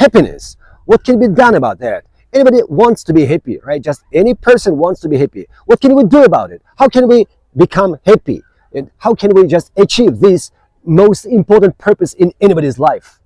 happiness. What can be done about that? Anybody wants to be happy, right? Just any person wants to be happy. What can we do about it? How can we become happy? And how can we just achieve this most important purpose in anybody's life?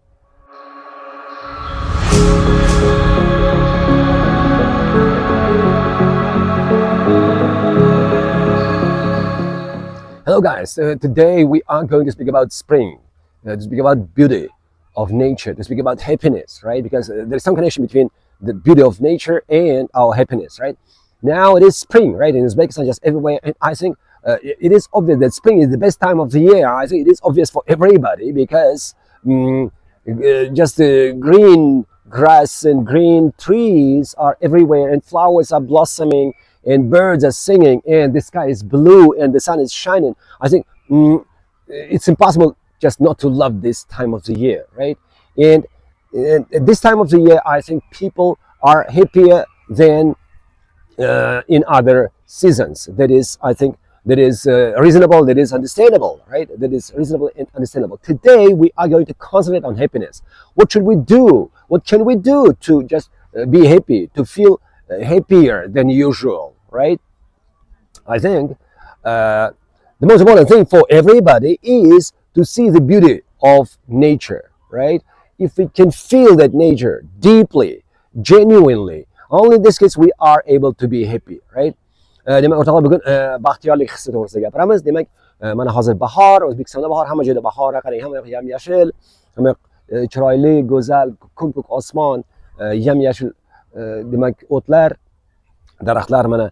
Hello guys, today we are going to speak about spring, to speak about beauty of nature, to speak about happiness, right? Because there's some connection between the beauty of nature and our happiness, right? Now it is spring, right? In Uzbekistan, just everywhere, and I think it is obvious that spring is the best time of the year. I think it is obvious for everybody because just green grass and green trees are everywhere and flowers are blossoming and birds are singing and the sky is blue and the sun is shining. I think it's impossible just not to love this time of the year, right? And at this time of the year, I think people are happier than in other seasons. That is, I think, that is reasonable, that is understandable, right? That is reasonable and understandable. Today, we are going to concentrate on happiness. What should we do? What can we do to just be happy, to feel happier than usual, right? I think the most important thing for everybody is to see the beauty of nature, right? If we can feel that nature deeply, genuinely, only in this case we are able to be happy, right? Demak, o'rtoqlar, bugun baxtiyorlik hissi to'g'risida gapiramiz. Demak, mana hozir bahor, O'zbekistonda bahor, hamma joyda bahor, qarang, hamma yoq yam-yashil, hamma yoq chiroyli, go'zal, ko'k osmon, yam-yashil, demak, o'tlar, daraxtlar mana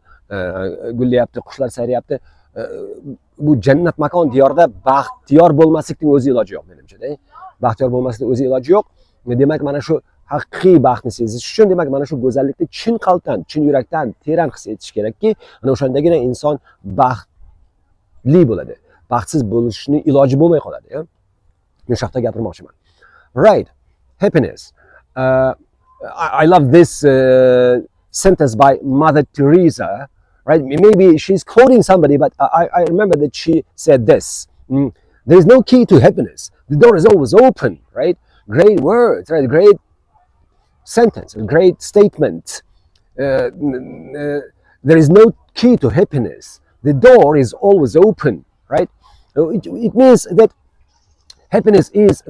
gullayapti, qushlar sayrayapti. Bu jannat makon diyorda baxtiyor bo'lmaslikning o'zi iloji yo'q, menimcha-da. Baxtiyor bo'lmaslikning o'zi iloji yo'q. Demak, mana shu haqiqiy baxtni sezish uchun, demak, mana shu go'zallikni chin qalbdan, chin yurakdan, teran his etish kerakki, ana o'shandagina inson baxtli bo'ladi. Baxtsiz bo'lishni iloji bo'lmay qoladi, ya. Men shu haqda gapirmoqchiman. Right, happiness. I love this sentence by Mother Teresa, right? Maybe she's quoting somebody, but I remember that she said this. There is no key to happiness. The door is always open, right? Great words, right? Great sentence, a great statement. There is no key to happiness. The door is always open, right? It means that happiness is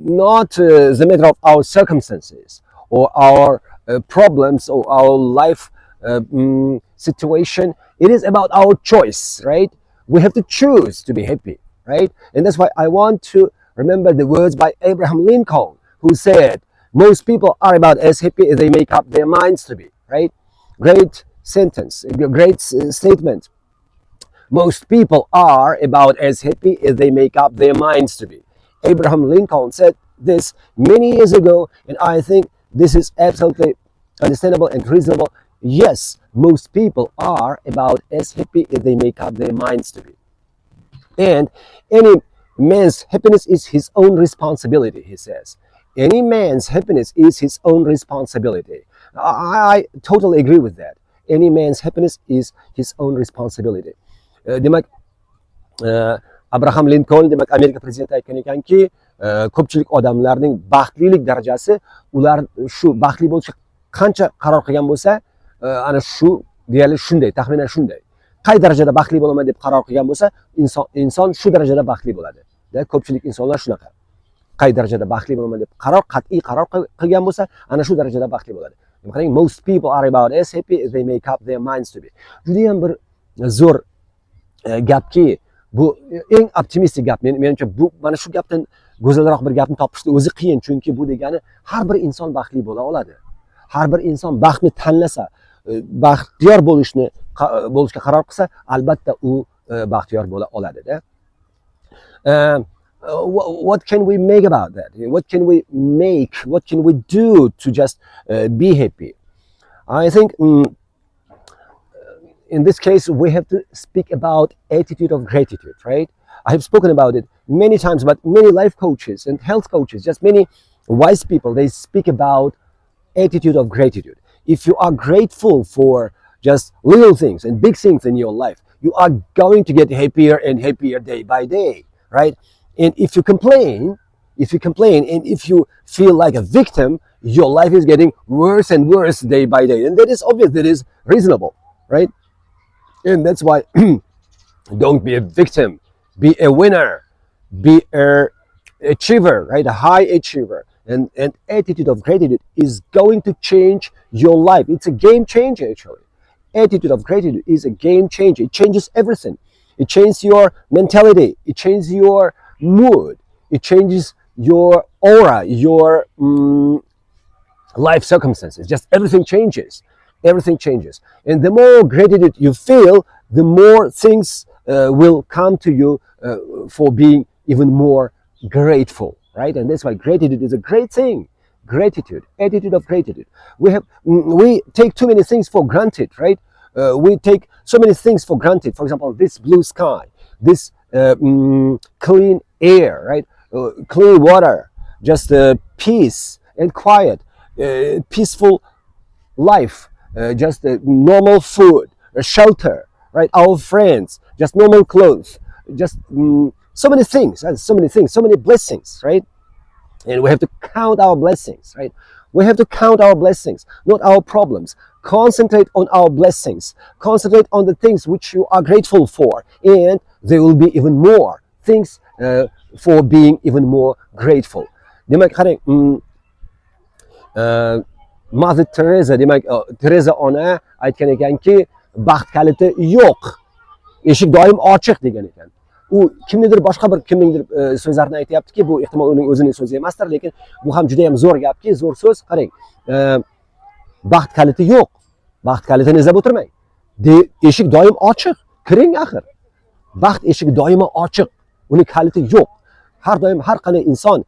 not the matter of our circumstances or our problems or our life situation. It is about our choice, right? We have to choose to be happy, right? And that's why I want to remember the words by Abraham Lincoln, who said, most people are about as happy as they make up their minds to be, right? Great sentence, great statement. Most people are about as happy as they make up their minds to be. Abraham Lincoln said this many years ago, and I think this is absolutely understandable and reasonable. Yes, most people are about as happy as they make up their minds to be. And any man's happiness is his own responsibility, he says. Any man's happiness is his own responsibility. I totally agree with that. Any man's happiness is his own responsibility. Demak, Abraham Lincoln, demak, Amerika prezidenti aytgan ekanki, ko'pchilik odamlarning baxtlilik darajasi, ular shu baxtli bo'lishga qancha qaror qilgan bo'lsa, ana shu deyarli shunday, taxminan shunday. Qay darajada baxtli bo'laman deb qaror qilgan bo'lsa, inson shu darajada baxtli bo'ladi. Ko'pchilik insonlar shunaqa. Qay darajada baxtli bo'laman deb qat'iy qaror qilgan bo'lsa, ana shu darajada baxtli bo'ladi. Qarang, most people are about as happy as they make up their minds to be. Juda ham bir zo'r gapki, bu eng optimistik gap. Menimcha bu mana shu gapdan go'zalroq bir gapni topishni o'zi qiyin, chunki bu degani har bir inson baxtli bo'la oladi. Har bir inson baxtni tanlasa, baxtiyor bo'lishga qaror qilsa, albatta u baxtiyor bo'la oladi-da. What can we make about that? What can we make? What can we do to just be happy? I think in this case we have to speak about attitude of gratitude, right? I have spoken about it many times, but many life coaches and health coaches, just many wise people, they speak about attitude of gratitude. If you are grateful for just little things and big things in your life, you are going to get happier and happier day by day, right? And if you complain, if you complain, and if you feel like a victim, your life is getting worse and worse day by day. And that is obvious, that is reasonable, right? And that's why don't be a victim, be a winner, be a achiever, right? A high achiever. And attitude of gratitude is going to change your life. It's a game changer, actually. Attitude of gratitude is a game changer. It changes everything. It changes your mentality. It changes your mood. It changes your aura, your life circumstances. Just everything changes. Everything changes. And the more gratitude you feel, the more things will come to you for being even more grateful, right? And that's why gratitude is a great thing. Gratitude, attitude of gratitude. We take too many things for granted, right? We take so many things for granted. For example, this blue sky, this clean air, right? Clean water, just peace and quiet, peaceful life, just normal food, shelter, right? Our friends, just normal clothes, just so many things, right? So many things, so many blessings, right? And we have to count our blessings, right? We have to count our blessings, not our problems. Concentrate on our blessings. Concentrate on the things which you are grateful for, and there will be even more things for being even more grateful. Demak, qarang, Mother Teresa, demak, Teresa ona aytgan ekanki, baxt kaliti yo'q, eshik doim ochiq degan ekan. U kimnidir boshqa bir kimningdir so'zlarini aytayaptiki, bu ehtimol uning o'zining so'zi emasdir, lekin bu ham juda ham zo'r gapki, zo'r so'z. Qarang, baxt kaliti yo'q. Baxt kalitini izlab o'tirmang. Eshik doim ochiq. Kiring axir. Baxt eshigi doimo ochiq. Uning kaliti yo'q. Har doim har qanday inson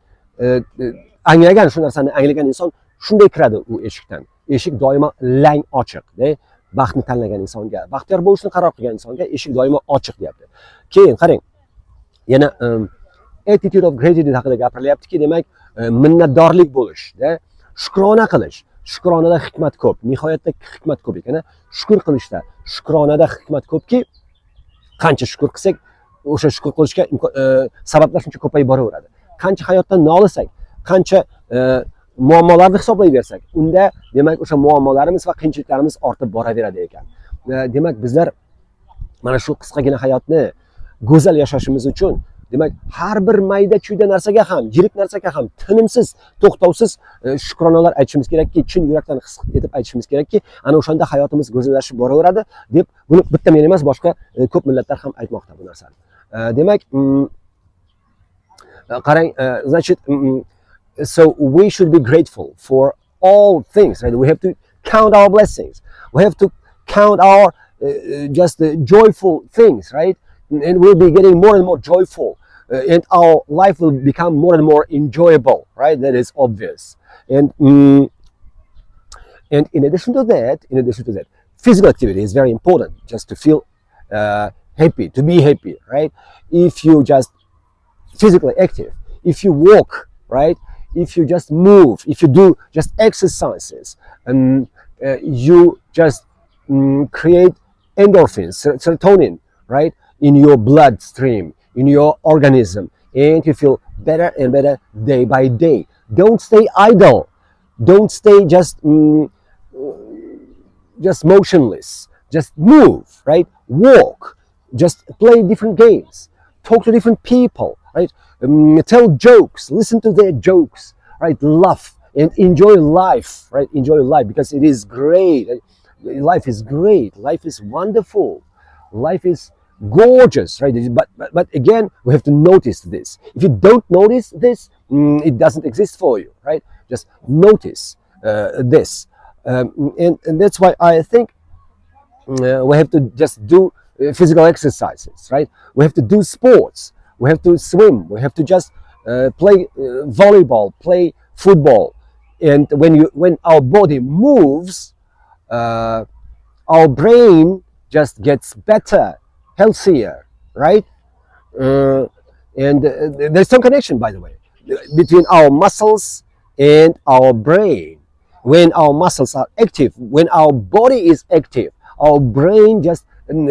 anglagan, shu narsani anglagan inson shunday kiradi u eshikdan. Eshik doimo lang ochiq, baxtni tanlagan insonga, baxtiyor bo'lishni qaror qilgan insonga eshik doimo ochiq deyapti. Keyin qarang, yana attitude of gratitude haqida gapirilyaptiki, demak, minnatdorlik bo'lish, shukrona qilish. Shukronada hikmat ko'p. Nihoyatda hikmat ko'p ekan. Shukr qilishda, shukronada hikmat ko'pki, qancha shukr qilsak, o'sha shukr qilishga sabablar shuncha ko'payib boraveradi. Qancha hayotdan nolisak, qancha muammolarni hisoblayversak, unda demak o'sha muammolarimiz va qiyinchiliklarimiz ortib boraveradi ekan. Demak, bizlar mana shu qisqagina hayotni go'zal yashashimiz uchun, demak, har bir mayda chuyda narsaga ham, yirik narsaga ham tinimsiz, to'xtovsiz shukronalar aytishimiz kerakki, chin yurakdan his etib aytishimiz kerakki, ana o'shanda hayotimiz go'zallashib boraveradi deb, buni bitta men emas, boshqa ko'p millatlar ham aytmoqda bu narsani. Demak, qarang, значит, so we should be grateful for all things, right? We have to count our blessings. We have to count our just joyful things, right? And we'll be getting more and more joyful, and our life will become more and more enjoyable, right? That is obvious. And in addition to that, physical activity is very important, just to feel happy, to be happy, right? If you just physically active, if you walk, right? If you just move, if you do just exercises, and you just create endorphins, serotonin, right, in your bloodstream, in your organism, and you feel better and better day by day. Don't stay idle. Don't stay just motionless. Just move, right? Walk. Just play different games. Talk to different people, right? Tell jokes. Listen to their jokes, right? Laugh and enjoy life, right? Enjoy life, because it is great. Life is great. Life is wonderful. Life is gorgeous, right? But again, we have to notice this. If you don't notice this, it doesn't exist for you, right? Just notice this, and that's why I think we have to just do physical exercises, right? We have to do sports. We have to swim. We have to just play volleyball, play football, and when our body moves, our brain just gets better, healthier, right? And there's some connection, by the way, between our muscles and our brain. When our muscles are active, when our body is active, our brain just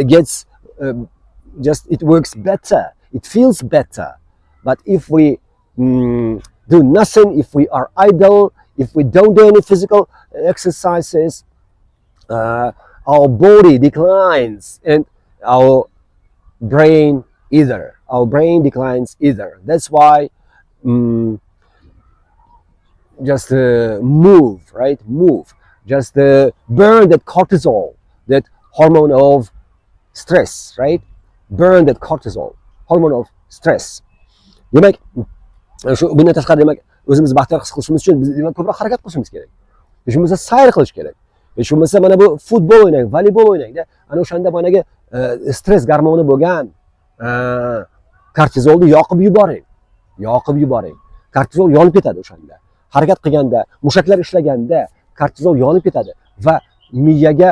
gets it works better, it feels better. But if we do nothing, if we are idle, if we don't do any physical exercises, our body declines and our brain either. Our brain declines either. That's why just move, right? Move. Just burn that cortisol, that hormone of stress, right? Burn that cortisol, hormone of stress. Demak, shu bundan tashqari demak o'zimizni baxtiyor his qilishimiz uchun biz demak ko'proq harakat qilishimiz kerak. Shu bo'lmasa sayr qilish kerak. Shu bo'lmasa mana bu futbol o'ynang, voleybol o'ynangda. Ana o'shanda managi stress gormoni bo'lgan kortizolni yoqib yuboring. Yoqib yuboring. Kortizol yonib ketadi o'shanda. Harakat qilganda, mushaklar ishlaganda kortizol yonib ketadi va miyaga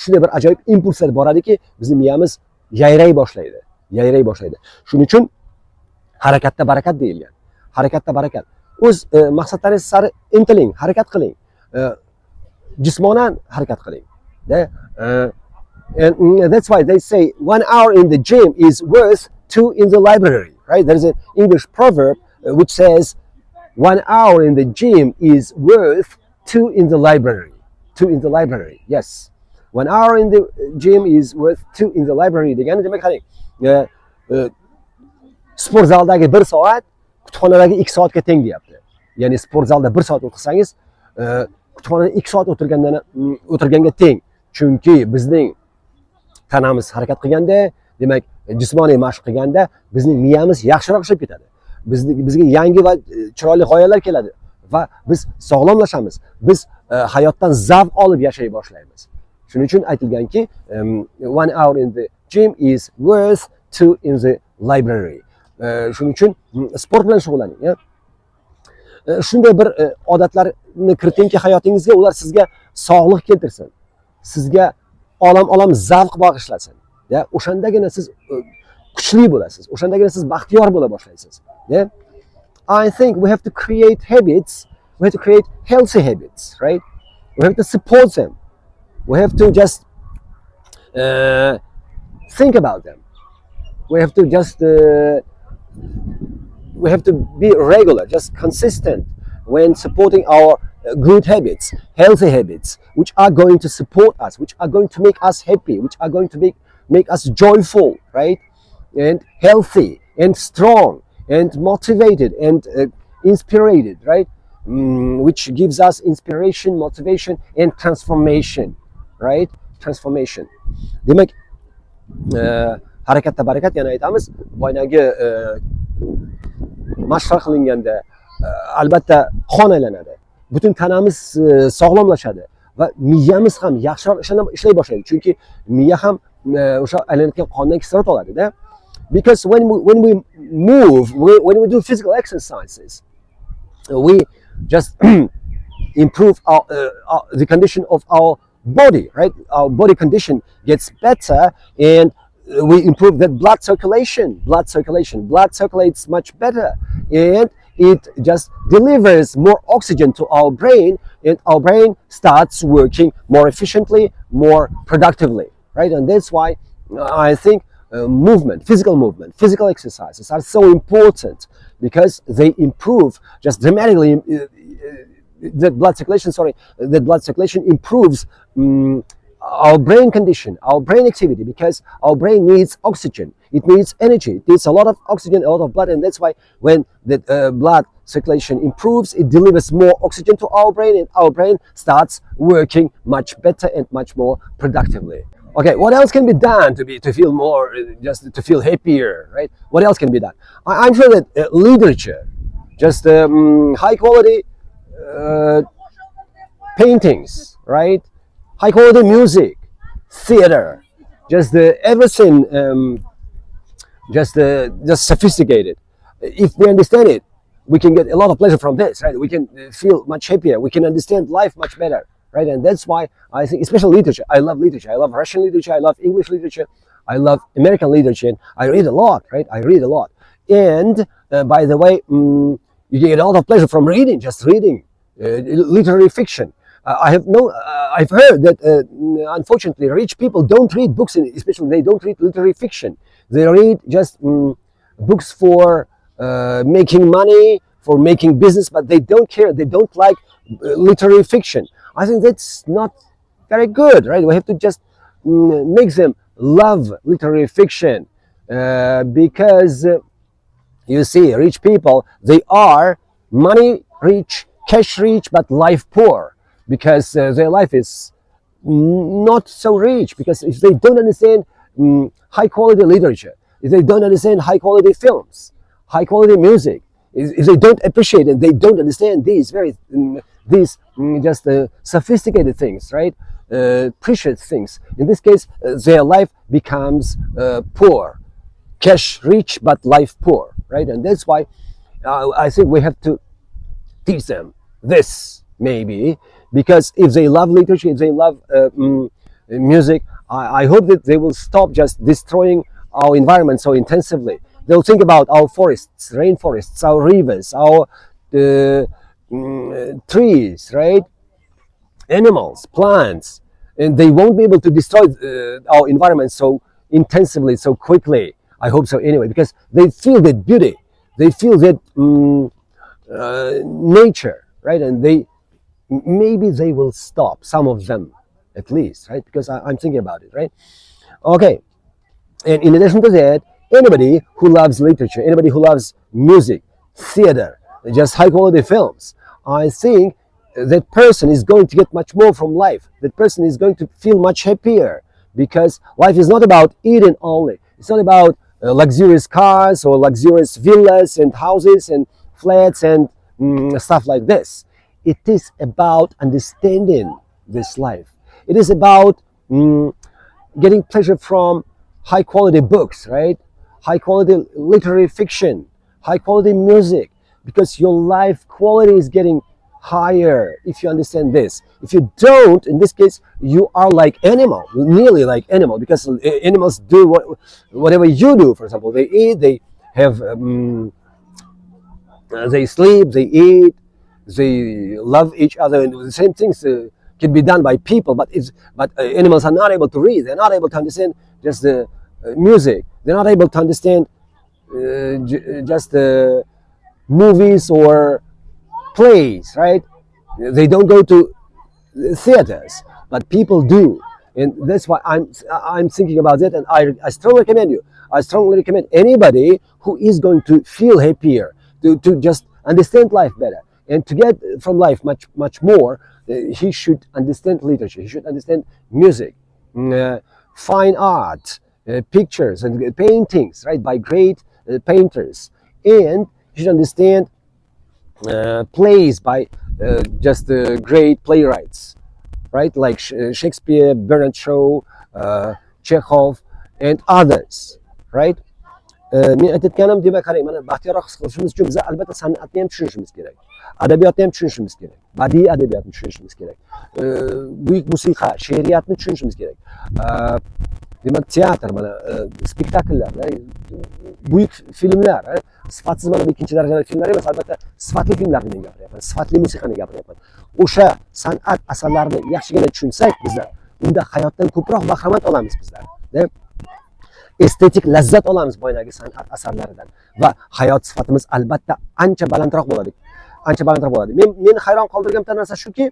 shunday bir ajoyib impulslar boradiki, bizning miyamiz yayray boshlaydi. Yayray boshlaydi. Shuning uchun harakatda barakat deyilgan. Harakatda barakat. O'z maqsadlaringiz sari intiling, harakat qiling. Jismonan harakat qiling. And that's why they say 1 hour in the gym is worth 2 in the library, right? There is an English proverb which says 1 hour in the gym is worth 2 in the library. 2 in the library. Yes. 1 hour in the gym is worth 2 in the library. Degani demak qarang. Sport zaldagi 1 soat kutubxonadagi 2 soatga teng deyapti. Ya'ni sport zalda 1 soat o'tirsangiz, kutubxonada 2 soat o'tirganga teng. Chunki bizning tanamiz harakat qilganda, demak jismoniy mashq qilganda bizning miyamiz yaxshiroq ishlab ketadi. Bizga yangi va chiroyli g'oyalar keladi va biz sog'lomlashamiz. Biz hayotdan zavq olib yashay boshlaymiz. Shuning uchun aytilganki, 1 hour in the gym is worth 2 in the library. Shuning uchun sport bilan shug'ullaning. Shunday bir odatlarni kiritingki hayotingizga, ular sizga sog'lik keltirsin. Sizga olam zavq bag'ishlasin. O'shandagina siz kuchli bo'lasiz. O'shandagina siz baxtiyor bo'la boshlaysiz. I think we have to create habits. We have to create healthy habits, right? We have to support them. We have to just think about them. We have to just we have to be regular, just consistent when supporting our good habits, healthy habits, which are going to support us, which are going to make us happy, which are going to make us joyful, right? And healthy and strong and motivated and inspired, right? Which gives us inspiration, motivation and transformation, right? Transformation. Demak, harakatda barakat, yana aytamiz, boyagi mashq qilinganda albatta qon aylanadi. Butun tanamiz sog'lomlashadi va miyamiz ham yaxshiroq ishlay boshlaydi. Chunki miya ham o'sha aylanayotgan qondan kislorod oladi-da. Because when we move, when we do physical exercises, we just improve the condition of our body, right? Our body condition gets better, and we improve that blood circulation. Blood circulates much better, and it just delivers more oxygen to our brain, and our brain starts working more efficiently, more productively, right? And that's why I think physical exercises are so important, because they improve just dramatically the blood circulation improves our brain condition, our brain activity, because our brain needs oxygen, it needs energy, it needs a lot of oxygen, a lot of blood, and that's why when the blood circulation improves, it delivers more oxygen to our brain, and our brain starts working much better and much more productively. Okay, what else can be done to feel more, just to feel happier, right? What else can be done? I'm sure that literature, just high quality paintings, right? High quality music, theater, just everything, just sophisticated. If we understand it, we can get a lot of pleasure from this, right? We can feel much happier. We can understand life much better, right? And that's why I think, especially literature. I love literature. I love Russian literature. I love English literature. I love American literature. And I read a lot, right? I read a lot. And by the way, you get a lot of pleasure from reading, just reading literary fiction. I've heard that unfortunately rich people don't read books, especially they don't read literary fiction. They read just books for making money, for making business, but they don't care. They don't like literary fiction. I think that's not very good, right? We have to just make them love literary fiction because you see, rich people, they are money rich, cash rich, but life poor because their life is not so rich. Because if they don't understand high quality literature, if they don't understand high quality films, high quality music, if they don't appreciate and they don't understand these just sophisticated things, right? Precious things. In this case, their life becomes poor, cash rich but life poor, right? And that's why I think we have to teach them this, maybe, because if they love literature, if they love music, I hope that they will stop just destroying our environment so intensively. They'll think about our forests, rainforests, our rivers, our trees, right? Animals, plants, and they won't be able to destroy our environment so intensively, so quickly. I hope so anyway, because they feel that beauty, they feel that nature, right? And maybe they will stop, some of them at least, right? Because I'm thinking about it, right? Okay, and in addition to that, anybody who loves literature, anybody who loves music, theater, just high quality films, I think that person is going to get much more from life. That person is going to feel much happier because life is not about eating only. It's not about luxurious cars or luxurious villas and houses and flats and stuff like this. It is about understanding this life. It is about getting pleasure from high quality books, right? High quality literary fiction, high quality music, because your life quality is getting higher if you understand this. If you don't, in this case, you are like animal, nearly like animal, because animals do whatever you do. For example, they eat, they have, they sleep, they eat, they love each other, and the same things can be done by people. But animals are not able to read. They're not able to understand just the music. They're not able to understand just the movies or plays, right? They don't go to theaters, but people do, and that's why I'm thinking about that. And I strongly recommend you. I strongly recommend anybody who is going to feel happier, to just understand life better, and to get from life much more. He should understand literature. He should understand music, fine art, pictures and paintings, right, by great painters, and he should understand plays by just great playwrights, right? Like Shakespeare, Bernard Shaw, Chekhov, and others, right? Men aytayotganim, demak, qarang, mana baxtiyorroq his qilishimiz uchun biz albatta san'atni ham tushunishimiz kerak. Adabiyotni ham tushunishimiz kerak. Badiiy adabiyotni tushunishimiz kerak. Buyuk musiqa, she'riyatni tushunishimiz kerak. Demak, teatr, mana spektakllar, buyuk filmlar, sifatsiz mana bu ikkinchi darajali filmlar emas, albatta sifatli filmlarni men gapiryapman, sifatli musiqani gapiryapman. O'sha san'at asarlarini yaxshigina tushunsak bizlar, unda hayotdan ko'proq bahramand olamiz bizlar. Estetik lazzat olamiz boyagi san'at asarlaridan va hayot sifatimiz albatta ancha balandroq bo'ladi. Ancha balandroq bo'ladi. Meni hayron qoldirgan bitta narsa shuki,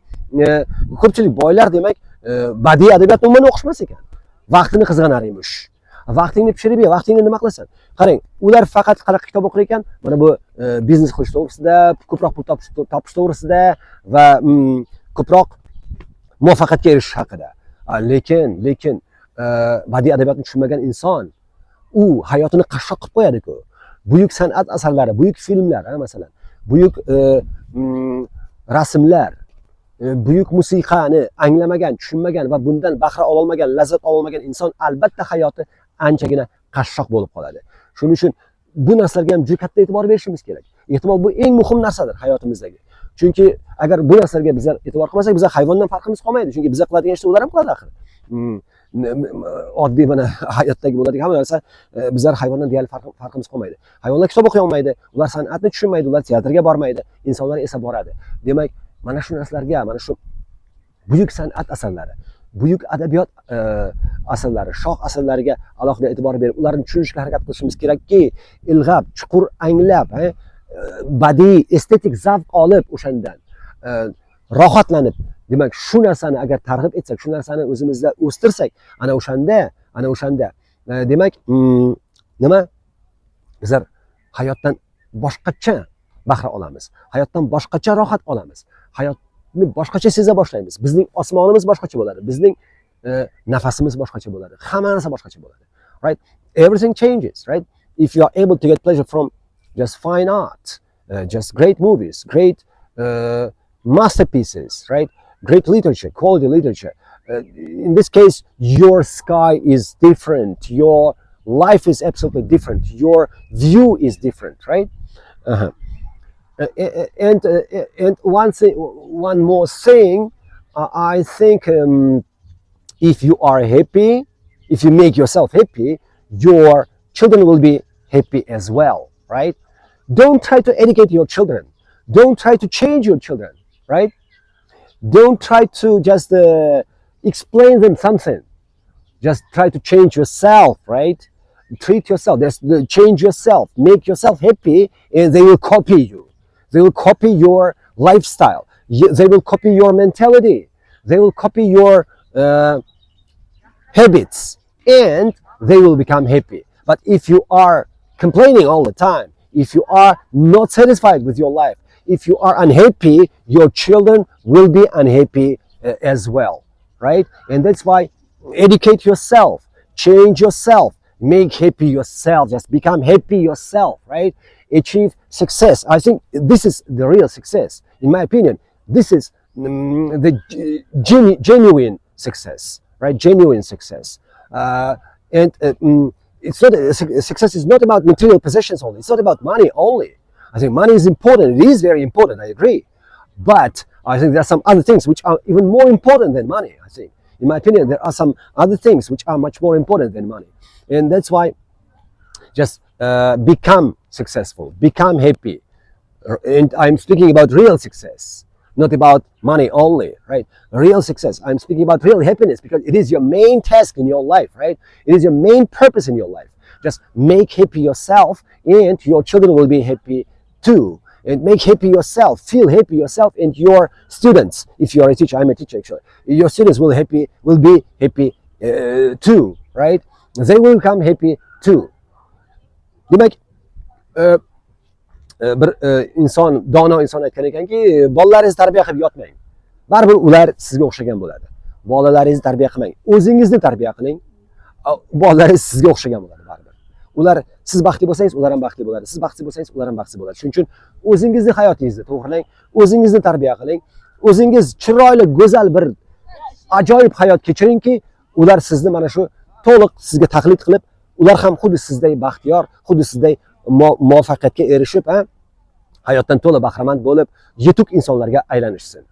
ko'pchilik boylar demak badiiy adabiyotni umuman o'qishmas ekan. Vaqtini qizg'anar emish. Vaqtingni pishirib ye, vaqtingni nima qilasan? Qarang, ular faqat qanaqa kitob o'qir ekan? Mana bu biznes qilish to'g'risida, ko'proq pul topish to'g'risida va ko'proq muvaffaqiyatga erishish haqida. Lekin badiiy adabiyotni tushunmagan inson u hayotini qashshoq qilib qo'yadi-ku. Buyuk san'at asarlari, buyuk filmlar, masalan, buyuk rasmlar, buyuk musiqani anglamagan, tushunmagan va bundan bahra ololmagan, lazzat ololmagan inson albatta hayoti anchagina qashshoq bo'lib qoladi. Shuning uchun bu narsalarga ham juda katta e'tibor berishimiz kerak. Ehtimol bu eng muhim narsadir hayotimizdagi. Chunki agar bu narsalarga bizlar e'tibor qilmasak, bizlar hayvondan farqimiz qolmaydi. Chunki bizlar qiladigan ishni ular ham qiladi axir. Oddiy mana hayotdagi bo'ladigan hamma narsa bizlar hayvondan deyarli farqimiz qolmaydi. Hayvonlar kitob o'qiy olmaydi, ular san'atni tushunmaydi, ular teatrga bormaydi, insonlar esa boradi. Demak, mana shu narsalarga, mana shu buyuk san'at asarlari, buyuk adabiyot asarlari, shoh asarlariga alohida e'tibor berib, ularni tushunishga harakat qilishimiz kerakki, ilg'ab, chuqur anglab, badiiy, estetik zavq olib o'shandan rohatlanib, demak, shu narsani agar targ'ib etsak, shu narsani o'zimizda o'stirsak, ana o'shanda demak, nima? Bizlar hayotdan boshqacha bahra olamiz. Hayotdan boshqacha rohat olamiz. Hayotni boshqacha seza boshlaymiz. Bizning osmonimiz boshqacha bo'ladi. Bizning nafasimiz boshqacha bo'ladi. Hamma narsa boshqacha bo'ladi. Right? Everything changes, right? If you are able to get pleasure from just fine art, just great movies, great masterpieces, right? Great literature, quality literature. In this case, your sky is different. Your life is absolutely different. Your view is different, right? And one more thing, I think if you are happy, if you make yourself happy, your children will be happy as well, right? Don't try to educate your children. Don't try to change your children, right? Don't try to just explain them something. Just try to change yourself, right? Treat yourself. Change yourself. Make yourself happy, and they will copy you. They will copy your lifestyle. They will copy your mentality. They will copy your habits, and they will become happy. But if you are complaining all the time, if you are not satisfied with your life, if you are unhappy, your children will be unhappy as well, right? And that's why educate yourself, change yourself, make happy yourself, just become happy yourself, right? Achieve success. I think this is the real success. In my opinion, this is the genuine success, right? Genuine success. And it's not, success is not about material possessions only. It's not about money only. I think money is important. It is very important, I agree. But I think there are some other things which are even more important than money, I think. In my opinion, there are some other things which are much more important than money. And that's why just become successful, become happy. And I'm speaking about real success, not about money only, right? Real success. I'm speaking about real happiness because it is your main task in your life, right? It is your main purpose in your life. Just make happy yourself, and your children will be happy too. And make happy yourself, feel happy yourself, and your students, if you are a teacher, I'm a teacher actually, your students will be happy too, right? They will become happy too. Demak, bir inson, dono inson aytgan ekanki, bolalaringizni tarbiya qilib yotmang. Baribir ular sizga o'xshagan bo'ladi. Bolalaringizni tarbiya qilmang. O'zingizni tarbiya qiling. Bolalaringiz sizga o'xshagan bo'ladi baribir. Ular, siz baxtli bo'lsangiz, ular ham baxtli bo'ladi. Siz baxtsiz bo'lsangiz, ular ham baxtsiz bo'ladi. Shuning uchun o'zingizni hayotingizni to'g'rilang, o'zingizni tarbiya qiling. O'zingiz chiroyli, go'zal bir ajoyib hayot kechiringki, ular sizni mana shu to'liq sizga taqlid qilib, ular ham xuddi sizday baxtiyor, xuddi sizday muvaffaqiyatga erishib, hayotdan to'la bahramand bo'lib, yetuk insonlarga aylanishsin.